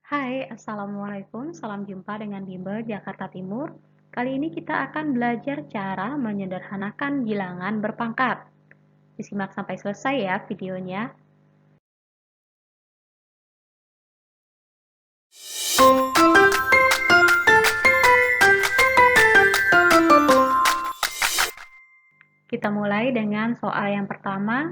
Hai, Assalamualaikum. Salam jumpa dengan Bimbel Jakarta Timur. Kali ini kita akan belajar cara menyederhanakan bilangan berpangkat. Disimak sampai selesai ya videonya. Kita mulai dengan soal yang pertama.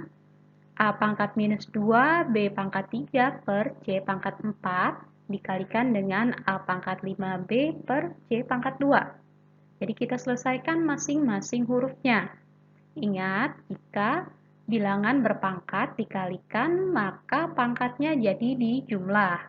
A pangkat minus 2 B pangkat 3 per C pangkat 4 dikalikan dengan A pangkat 5B per C pangkat 2. Jadi kita selesaikan masing-masing hurufnya. Ingat, jika bilangan berpangkat dikalikan, maka pangkatnya jadi dijumlah.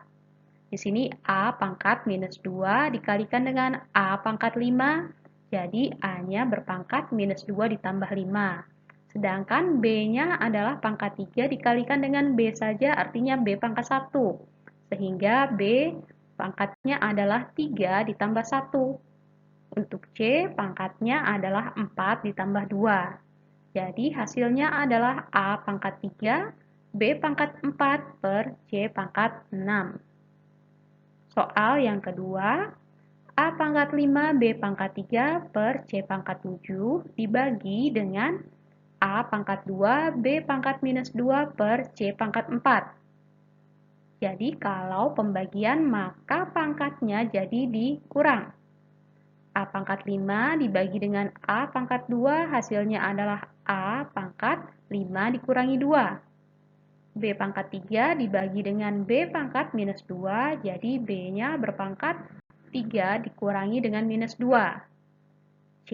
Di sini A pangkat minus 2 dikalikan dengan A pangkat 5, jadi A-nya berpangkat minus 2 ditambah 5. Sedangkan B-nya adalah pangkat 3 dikalikan dengan B saja, artinya B pangkat 1. Sehingga B pangkatnya adalah 3 ditambah 1. Untuk C, pangkatnya adalah 4 ditambah 2. Jadi hasilnya adalah A pangkat 3, B pangkat 4 per C pangkat 6. Soal yang kedua, A pangkat 5 B pangkat 3 per C pangkat 7 dibagi dengan A pangkat 2 B pangkat minus 2 per C pangkat 4. Jadi kalau pembagian maka pangkatnya jadi dikurang. A pangkat 5 dibagi dengan A pangkat 2 hasilnya adalah A pangkat 5 dikurangi 2. B pangkat 3 dibagi dengan B pangkat minus 2, jadi B-nya berpangkat 3 dikurangi dengan minus 2. C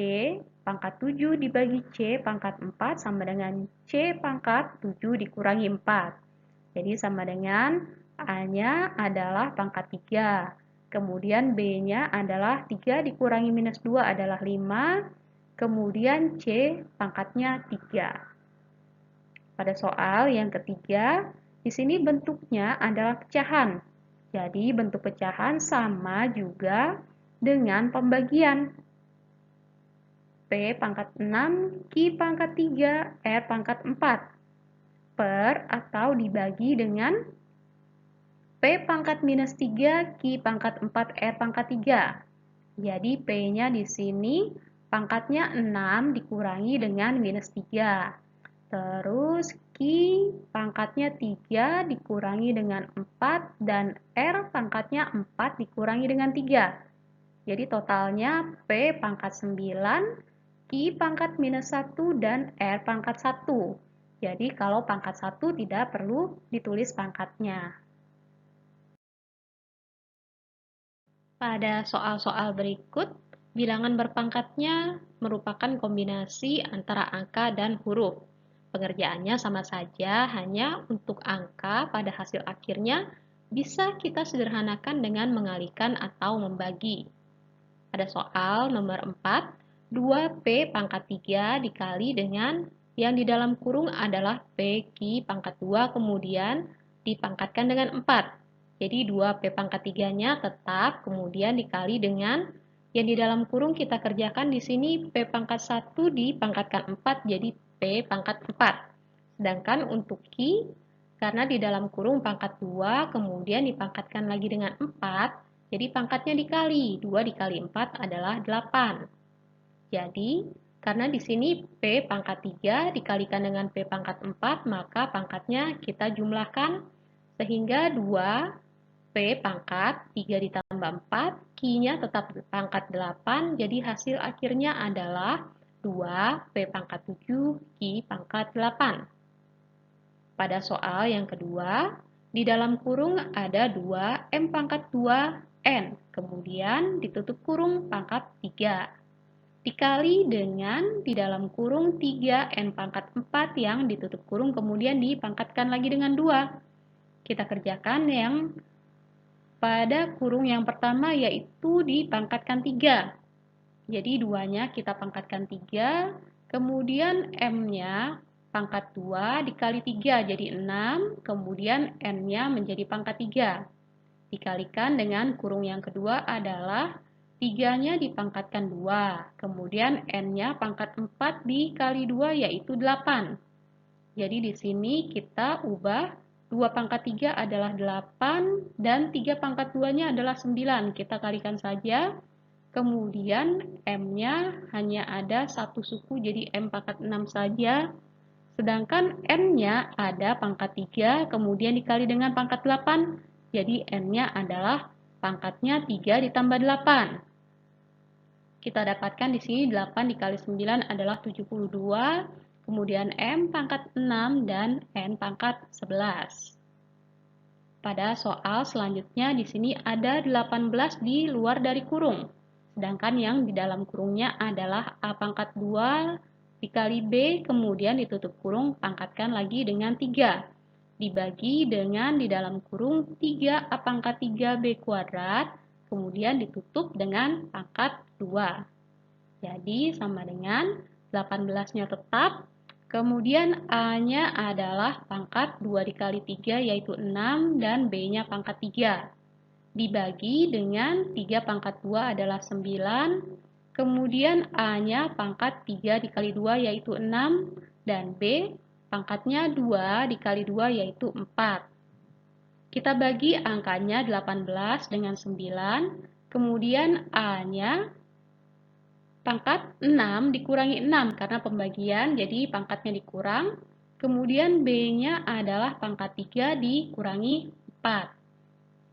pangkat 7 dibagi C pangkat 4 sama dengan C pangkat 7 dikurangi 4. Jadi sama dengan A-nya adalah pangkat 3. Kemudian B-nya adalah 3 dikurangi minus 2 adalah 5. Kemudian C pangkatnya 3. Pada soal yang ketiga, di sini bentuknya adalah pecahan. Jadi bentuk pecahan sama juga dengan pembagian. P pangkat 6, Q pangkat 3, R pangkat 4. Per atau dibagi dengan P pangkat minus 3, Q pangkat 4, R pangkat 3. Jadi P-nya di sini pangkatnya 6 dikurangi dengan minus 3. Terus Q pangkatnya 3 dikurangi dengan 4 dan R pangkatnya 4 dikurangi dengan 3. Jadi totalnya P pangkat 9, Q pangkat minus 1 dan R pangkat 1. Jadi kalau pangkat 1 tidak perlu ditulis pangkatnya. Pada soal-soal berikut, bilangan berpangkatnya merupakan kombinasi antara angka dan huruf. Pengerjaannya sama saja, hanya untuk angka pada hasil akhirnya bisa kita sederhanakan dengan mengalihkan atau membagi. Pada soal nomor 4, 2P pangkat 3 dikali dengan yang di dalam kurung adalah PQ pangkat 2 kemudian dipangkatkan dengan 4. Jadi 2P pangkat 3-nya tetap kemudian dikali dengan yang di dalam kurung kita kerjakan di sini P pangkat 1 dipangkatkan 4 jadi P pangkat 4. Sedangkan untuk Q, karena di dalam kurung pangkat 2, kemudian dipangkatkan lagi dengan 4, jadi pangkatnya dikali. 2 dikali 4 adalah 8. Jadi, karena di sini P pangkat 3 dikalikan dengan P pangkat 4, maka pangkatnya kita jumlahkan sehingga 2 P pangkat 3 ditambah 4, Q-nya tetap pangkat 8, jadi hasil akhirnya adalah 2 P pangkat 7, Q pangkat 8. Pada soal yang kedua, di dalam kurung ada 2 M pangkat 2 N, kemudian ditutup kurung pangkat 3. Dikali dengan di dalam kurung 3 N pangkat 4 yang ditutup kurung kemudian dipangkatkan lagi dengan 2. Kita kerjakan yang pada kurung yang pertama yaitu dipangkatkan 3. Jadi 2-nya kita pangkatkan 3, kemudian M-nya pangkat 2 dikali 3 jadi 6, kemudian N-nya menjadi pangkat 3. Dikalikan dengan kurung yang kedua adalah 3-nya dipangkatkan 2, kemudian N-nya pangkat 4 dikali 2 yaitu 8. Jadi di sini kita ubah 2 pangkat 3 adalah 8, dan 3 pangkat 2-nya adalah 9. Kita kalikan saja. Kemudian M-nya hanya ada satu suku, jadi M pangkat 6 saja. Sedangkan N-nya ada pangkat 3, kemudian dikali dengan pangkat 8. Jadi N-nya adalah pangkatnya 3 ditambah 8. Kita dapatkan di sini 8 dikali 9 adalah 72, kemudian M pangkat 6 dan N pangkat 11. Pada soal selanjutnya di sini ada 18 di luar dari kurung. Sedangkan yang di dalam kurungnya adalah A pangkat 2 dikali B, kemudian ditutup kurung, pangkatkan lagi dengan 3. Dibagi dengan di dalam kurung 3A pangkat 3B kuadrat, kemudian ditutup dengan pangkat 2. Jadi sama dengan 18-nya tetap, kemudian A-nya adalah pangkat 2 dikali 3 yaitu 6 dan B-nya pangkat 3. Dibagi dengan 3 pangkat 2 adalah 9, kemudian A-nya pangkat 3 dikali 2 yaitu 6 dan B pangkatnya 2 dikali 2 yaitu 4. Kita bagi angkanya 18 dengan 9, kemudian A-nya pangkat 6 dikurangi 6 karena pembagian, jadi pangkatnya dikurang. Kemudian B-nya adalah pangkat 3 dikurangi 4.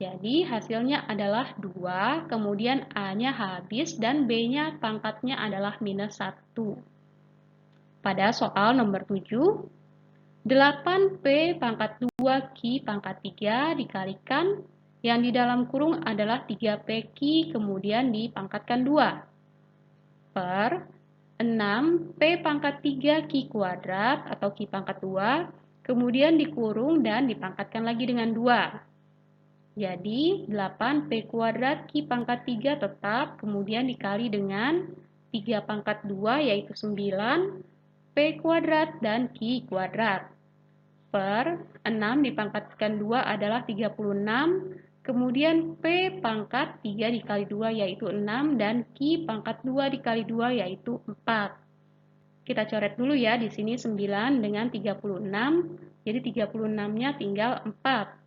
Jadi hasilnya adalah 2, kemudian A-nya habis dan B-nya pangkatnya adalah minus 1. Pada soal nomor 7, 8P pangkat 2 Q pangkat 3 dikalikan, yang di dalam kurung adalah 3PQ kemudian dipangkatkan 2. Per 6P pangkat 3 Q kuadrat atau Q pangkat 2, kemudian dikurung dan dipangkatkan lagi dengan 2. Jadi 8P kuadrat Q pangkat 3 tetap, kemudian dikali dengan 3 pangkat 2 yaitu 9, P kuadrat dan Q kuadrat. Per 6 dipangkatkan 2 adalah 36, kemudian P pangkat 3 dikali 2 yaitu 6 dan Q pangkat 2 dikali 2 yaitu 4. Kita coret dulu ya, di sini 9 dengan 36, jadi 36-nya tinggal 4.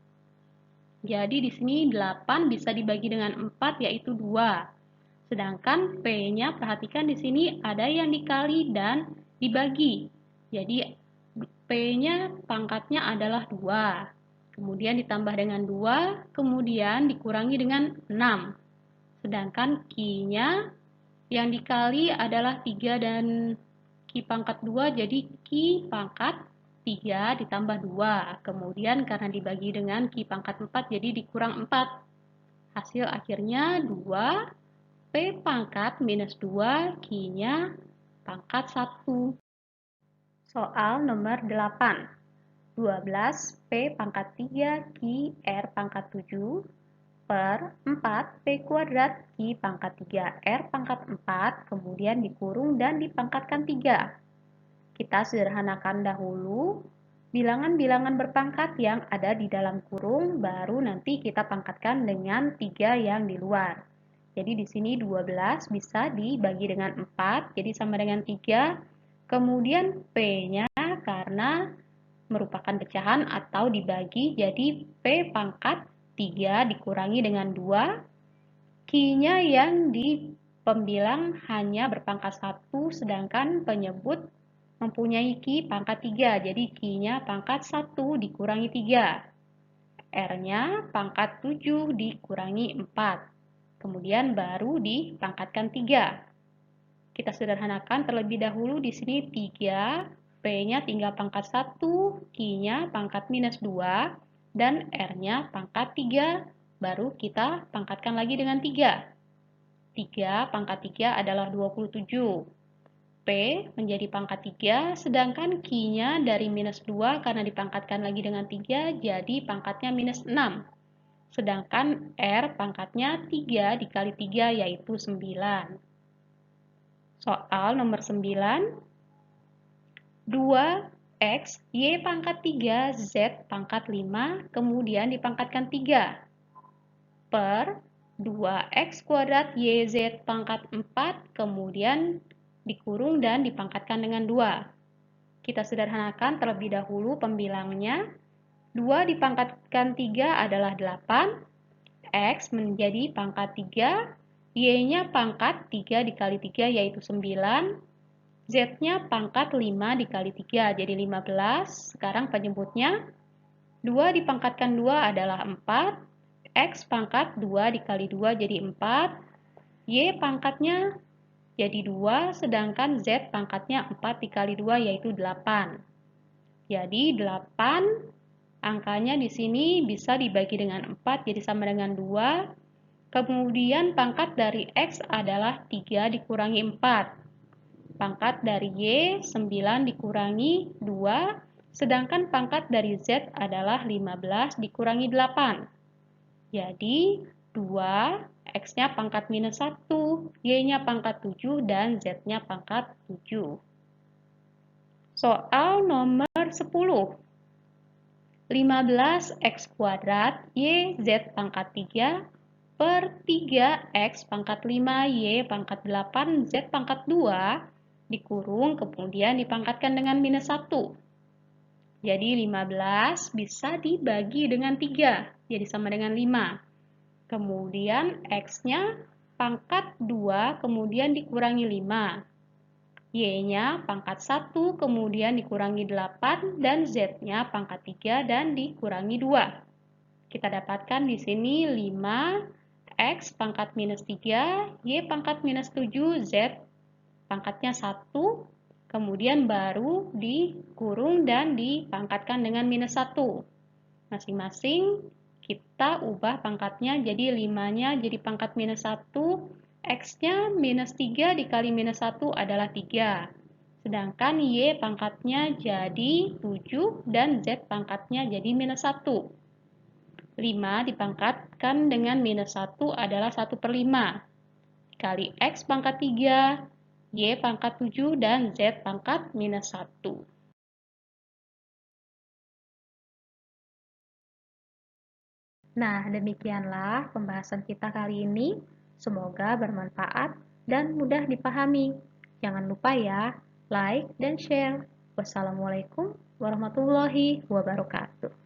Jadi di sini 8 bisa dibagi dengan 4 yaitu 2. Sedangkan P-nya perhatikan di sini ada yang dikali dan dibagi. Jadi P-nya pangkatnya adalah 2. Kemudian ditambah dengan 2, kemudian dikurangi dengan 6. Sedangkan Q-nya yang dikali adalah 3 dan Q pangkat 2, jadi Q pangkat 3 ditambah 2. Kemudian karena dibagi dengan Q pangkat 4, jadi dikurang 4. Hasil akhirnya 2, P pangkat minus 2, Q-nya pangkat 1. Soal nomor 8. 12 P pangkat 3 Q R pangkat 7 per 4 P kuadrat Q pangkat 3 R pangkat 4, kemudian dikurung dan dipangkatkan 3. Kita sederhanakan dahulu bilangan-bilangan berpangkat yang ada di dalam kurung, baru nanti kita pangkatkan dengan 3 yang di luar. Jadi di sini 12 bisa dibagi dengan 4, jadi sama dengan 3. Kemudian P-nya karena merupakan pecahan atau dibagi, jadi P pangkat 3 dikurangi dengan 2. Q-nya yang di pembilang hanya berpangkat 1, sedangkan penyebut mempunyai Q pangkat 3, jadi Q-nya pangkat 1 dikurangi 3. R-nya pangkat 7 dikurangi 4. Kemudian baru dipangkatkan 3. Kita sederhanakan terlebih dahulu di sini 3, P-nya tinggal pangkat 1, Q-nya pangkat minus 2, dan R-nya pangkat 3, baru kita pangkatkan lagi dengan 3. 3 pangkat 3 adalah 27. P menjadi pangkat 3, sedangkan Q-nya dari minus 2 karena dipangkatkan lagi dengan 3, jadi pangkatnya minus 6. Sedangkan R pangkatnya 3 dikali 3 yaitu 9. Soal nomor 9. 2X Y pangkat 3 Z pangkat 5 kemudian dipangkatkan 3 per 2X kuadrat YZ pangkat 4 kemudian dikurung dan dipangkatkan dengan 2. Kita sederhanakan terlebih dahulu pembilangnya. 2 dipangkatkan 3 adalah 8, X menjadi pangkat 3, Y-nya pangkat 3 dikali 3 yaitu 9, Z-nya pangkat 5 dikali 3 jadi 15. Sekarang penyebutnya 2 dipangkatkan 2 adalah 4, X pangkat 2 dikali 2 jadi 4, Y pangkatnya jadi 2, sedangkan Z pangkatnya 4 dikali 2 yaitu 8. Jadi 8 angkanya di sini bisa dibagi dengan 4 jadi sama dengan 2. Kemudian pangkat dari X adalah 3 dikurangi 4. Pangkat dari Y 9 dikurangi 2, sedangkan pangkat dari Z adalah 15 dikurangi 8. Jadi 2, X-nya pangkat minus 1, Y-nya pangkat 7, dan Z-nya pangkat 7. Soal nomor 10. 15X kuadrat Y Z pangkat 3 per 3X pangkat 5 Y pangkat 8 Z pangkat 2 dikurung kemudian dipangkatkan dengan minus 1. Jadi 15 bisa dibagi dengan 3, jadi sama dengan 5. Kemudian X-nya pangkat 2 kemudian dikurangi 5. Y-nya pangkat 1, kemudian dikurangi 8, dan Z-nya pangkat 3 dan dikurangi 2. Kita dapatkan di sini 5, X pangkat minus 3, Y pangkat minus 7, Z pangkatnya 1, kemudian baru dikurung dan dipangkatkan dengan minus 1. Masing-masing kita ubah pangkatnya jadi 5-nya jadi pangkat minus 1, X-nya minus 3 dikali minus 1 adalah 3. Sedangkan Y pangkatnya jadi 7 dan Z pangkatnya jadi minus 1. 5 dipangkatkan dengan minus 1 adalah 1 per 5. Dikali X pangkat 3, Y pangkat 7, dan Z pangkat minus 1. Nah, demikianlah pembahasan kita kali ini. Semoga bermanfaat dan mudah dipahami. Jangan lupa ya, like dan share. Wassalamualaikum warahmatullahi wabarakatuh.